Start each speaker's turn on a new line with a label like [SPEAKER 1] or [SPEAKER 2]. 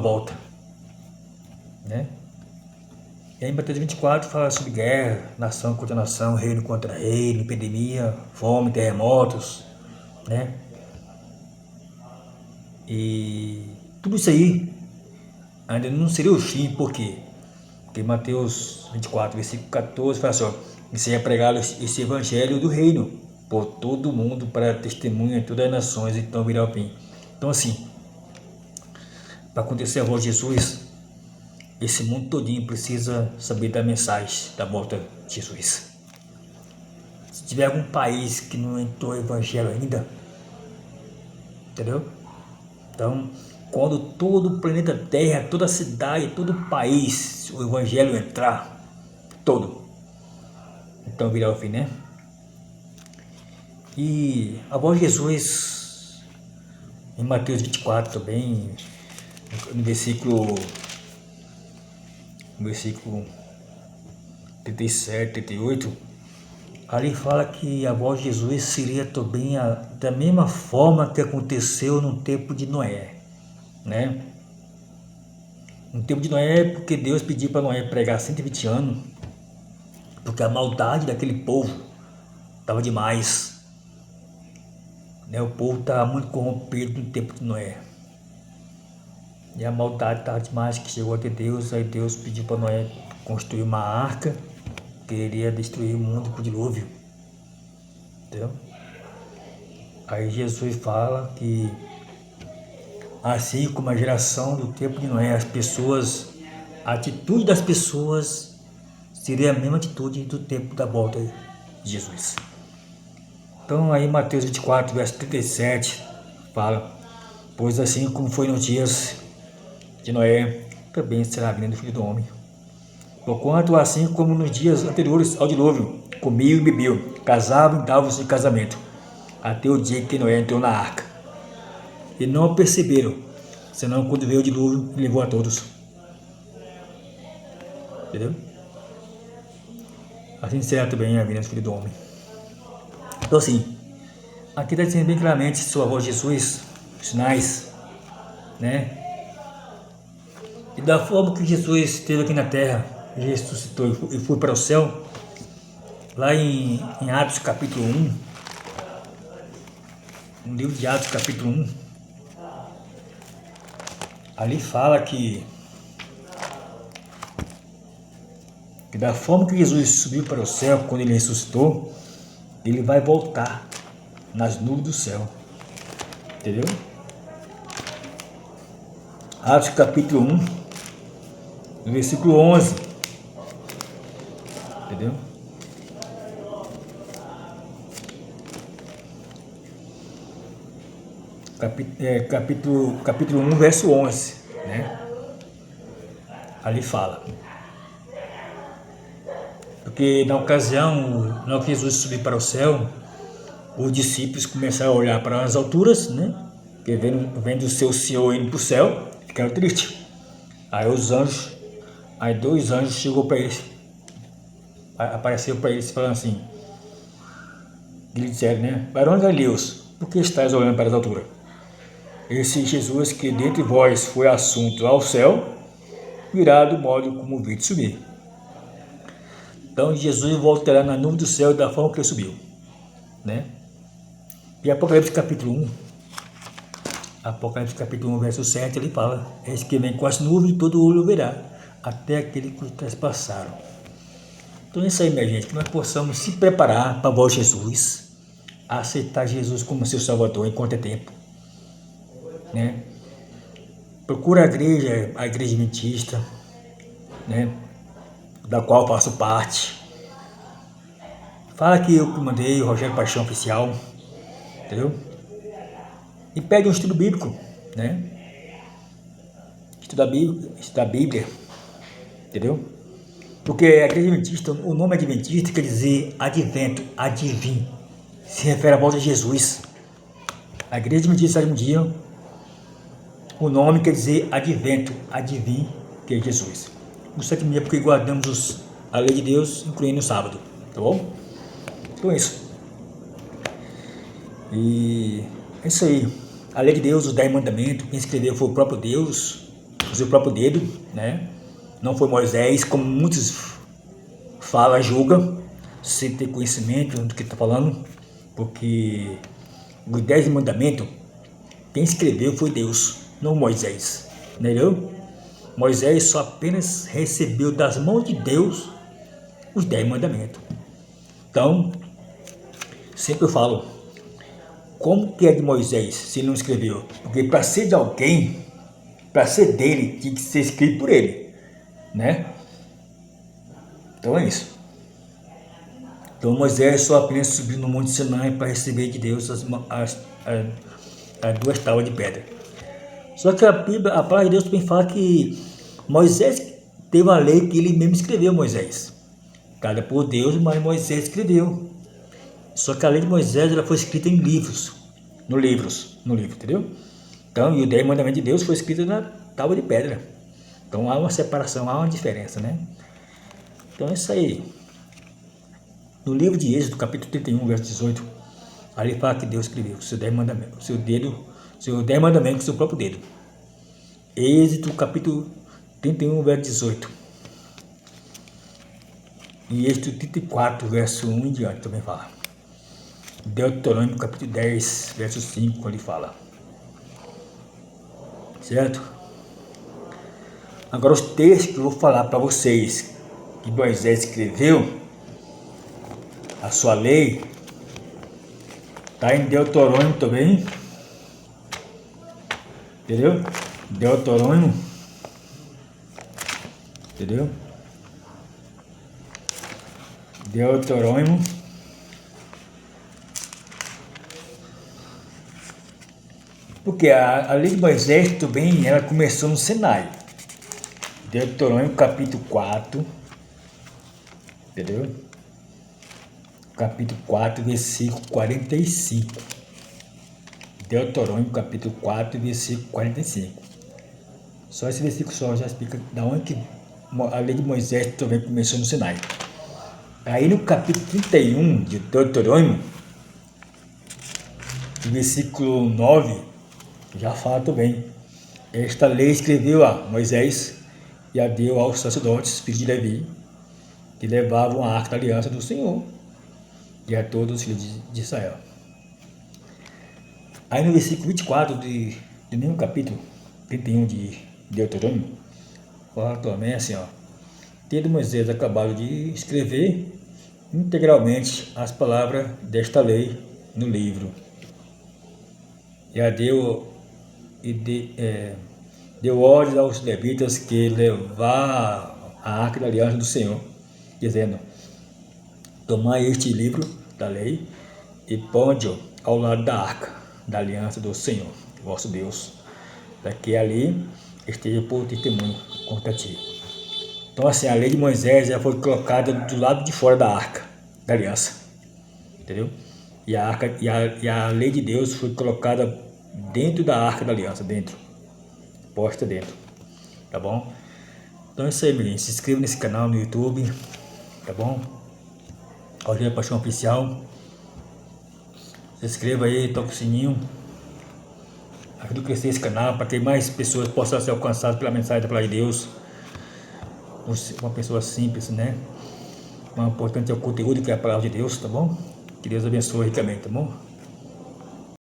[SPEAKER 1] volta, né? E aí Mateus 24 fala sobre guerra, nação contra nação, reino contra reino, epidemia, fome, terremotos, né? E tudo isso aí ainda não seria o fim, por quê? Porque Mateus 24, versículo 14, fala assim, ó, e seja pregado esse evangelho do reino por todo o mundo para testemunha em todas as nações, então virá o fim. Então assim, para acontecer a volta de Jesus, esse mundo todinho precisa saber da mensagem da volta de Jesus. Se tiver algum país que não entrou no evangelho ainda, entendeu? Então, quando todo o planeta Terra, toda a cidade, todo o país, o evangelho entrar, todo, então virá o fim, né? E a voz de Jesus, em Mateus 24 também, no versículo 37, 38, ali fala que a voz de Jesus seria também da mesma forma que aconteceu no tempo de Noé, né? No tempo de Noé, porque Deus pediu para Noé pregar 120 anos, porque a maldade daquele povo estava demais, né? O povo estava muito corrompido no tempo de Noé. E a maldade estava demais, que chegou até Deus. Aí Deus pediu para Noé construir uma arca, que iria destruir o mundo com o dilúvio. Entendeu? Aí Jesus fala que, assim como a geração do tempo de Noé, a atitude das pessoas seria a mesma atitude do tempo da volta de Jesus. Então aí Mateus 24, verso 37, fala, pois assim como foi nos dias de Noé, também será a vinda do Filho do Homem. Porquanto, assim como nos dias anteriores ao dilúvio, comiam e bebiam, casavam e davam-se de casamento, até o dia que Noé entrou na arca. E não perceberam, senão quando veio o dilúvio e levou a todos. Entendeu? Assim será também a vinda do Filho do Homem. Então assim, aqui está dizendo bem claramente sua voz de Jesus, sinais, né? E da forma que Jesus esteve aqui na terra, ressuscitou e foi para o céu, lá em Atos capítulo 1, no livro de Atos capítulo 1, ali fala que da forma que Jesus subiu para o céu, quando ele ressuscitou, ele vai voltar nas nuvens do céu. Entendeu? Atos capítulo 1, no versículo 11. Entendeu? Capítulo 1, verso 11, né? Ali fala. Porque na ocasião, na que Jesus subiu para o céu, os discípulos começaram a olhar para as alturas, né? Porque vendo o seu Senhor indo para o céu, ficaram tristes. Aí dois anjos chegou para eles, apareceu para eles falando assim, eles disseram, né? Varões galileus, por que estáis olhando para as alturas? Esse Jesus que dentre vós foi assunto ao céu, virá do modo como vide subir. Então Jesus voltará na nuvem do céu da forma que ele subiu, né? E Apocalipse capítulo 1, verso 7, ele fala, eis que vem com as nuvens, todo olho verá, até aquele que trespassaram. Então é isso aí, minha gente, que nós possamos se preparar para a volta de Jesus, aceitar Jesus como seu Salvador enquanto é tempo, né? Procura a igreja adventista, né? Da qual eu faço parte. Fala que eu que mandei o Rogério Paixão Oficial, entendeu? E pede um estudo bíblico, né? Estudar a Bíblia, entendeu? Porque a igreja adventista, o nome adventista quer dizer advento, advim, se refere à volta de Jesus. A igreja adventista um dia, o nome quer dizer advento, advim, que é Jesus. O 7º dia porque guardamos a lei de Deus, incluindo o sábado, tá bom? Então é isso. E é isso aí. A lei de Deus, os 10 mandamentos, quem escreveu foi o próprio Deus, o seu próprio dedo, né? Não foi Moisés, como muitos falam, julgam, sem ter conhecimento do que está falando, porque os 10 mandamentos, quem escreveu foi Deus, não Moisés, entendeu? Moisés só apenas recebeu das mãos de Deus os 10 mandamentos. Então, sempre eu falo, como que é de Moisés se ele não escreveu? Porque para ser de alguém, para ser dele, tinha que ser escrito por ele, né? Então é isso. Então Moisés só apenas subiu no Monte Sinai para receber de Deus as 2 tábuas de pedra. Só que a Bíblia, a palavra de Deus também fala que Moisés teve uma lei que ele mesmo escreveu, Moisés. Dada por Deus, mas Moisés escreveu. Só que a lei de Moisés ela foi escrita em livros, no livro, entendeu? Então, e o 10 mandamentos de Deus foi escrito na tábua de pedra. Então há uma separação, há uma diferença, né? Então é isso aí. No livro de Êxodo, capítulo 31, verso 18, ali fala que Deus escreveu seus 10 mandamentos, seus 10 mandamentos com seu próprio dedo. Êxodo, capítulo 31, verso 18. E Êxodo 34, verso 1 em diante também fala. Deuteronômio, capítulo 10, verso 5, ele fala. Certo? Agora os textos que eu vou falar para vocês, que Moisés escreveu, a sua lei, está em Deuteronômio também, entendeu? Deuteronômio, entendeu? Deuteronômio, porque a lei de Moisés também, ela começou no Sinai. Deuteronômio capítulo 4, entendeu? Capítulo 4, versículo 45. Deuteronômio capítulo 4, versículo 45. Só esse versículo só já explica da onde que a lei de Moisés também começou no Sinai. Aí no capítulo 31 de Deuteronômio, versículo 9, já fala também. Esta lei escreveu a Moisés e a deu aos sacerdotes, filhos de Levi, que levavam a arca da aliança do Senhor, e a todos os filhos de Israel. Aí no versículo 24 do mesmo capítulo 31 de Deuteronômio, fala também assim, ó. Tendo Moisés acabado de escrever integralmente as palavras desta lei no livro, e a deu deu ordem aos levitas que levar a arca da aliança do Senhor, dizendo: tomai este livro da lei e ponde-o ao lado da arca da aliança do Senhor, vosso Deus, para que ali esteja por testemunho contra ti. Então assim, a lei de Moisés já foi colocada do lado de fora da arca da aliança, entendeu? E a lei de Deus foi colocada dentro da arca da aliança, posta dentro, tá bom? Então é isso aí, meninos. Se inscreva nesse canal no YouTube, tá bom? Rogério Paixão Oficial. Se inscreva aí, toca o sininho. Ajude a crescer esse canal para que mais pessoas possam ser alcançadas pela mensagem da palavra de Deus. Uma pessoa simples, né? O importante é o conteúdo que é a palavra de Deus, tá bom? Que Deus abençoe ricamente, tá bom?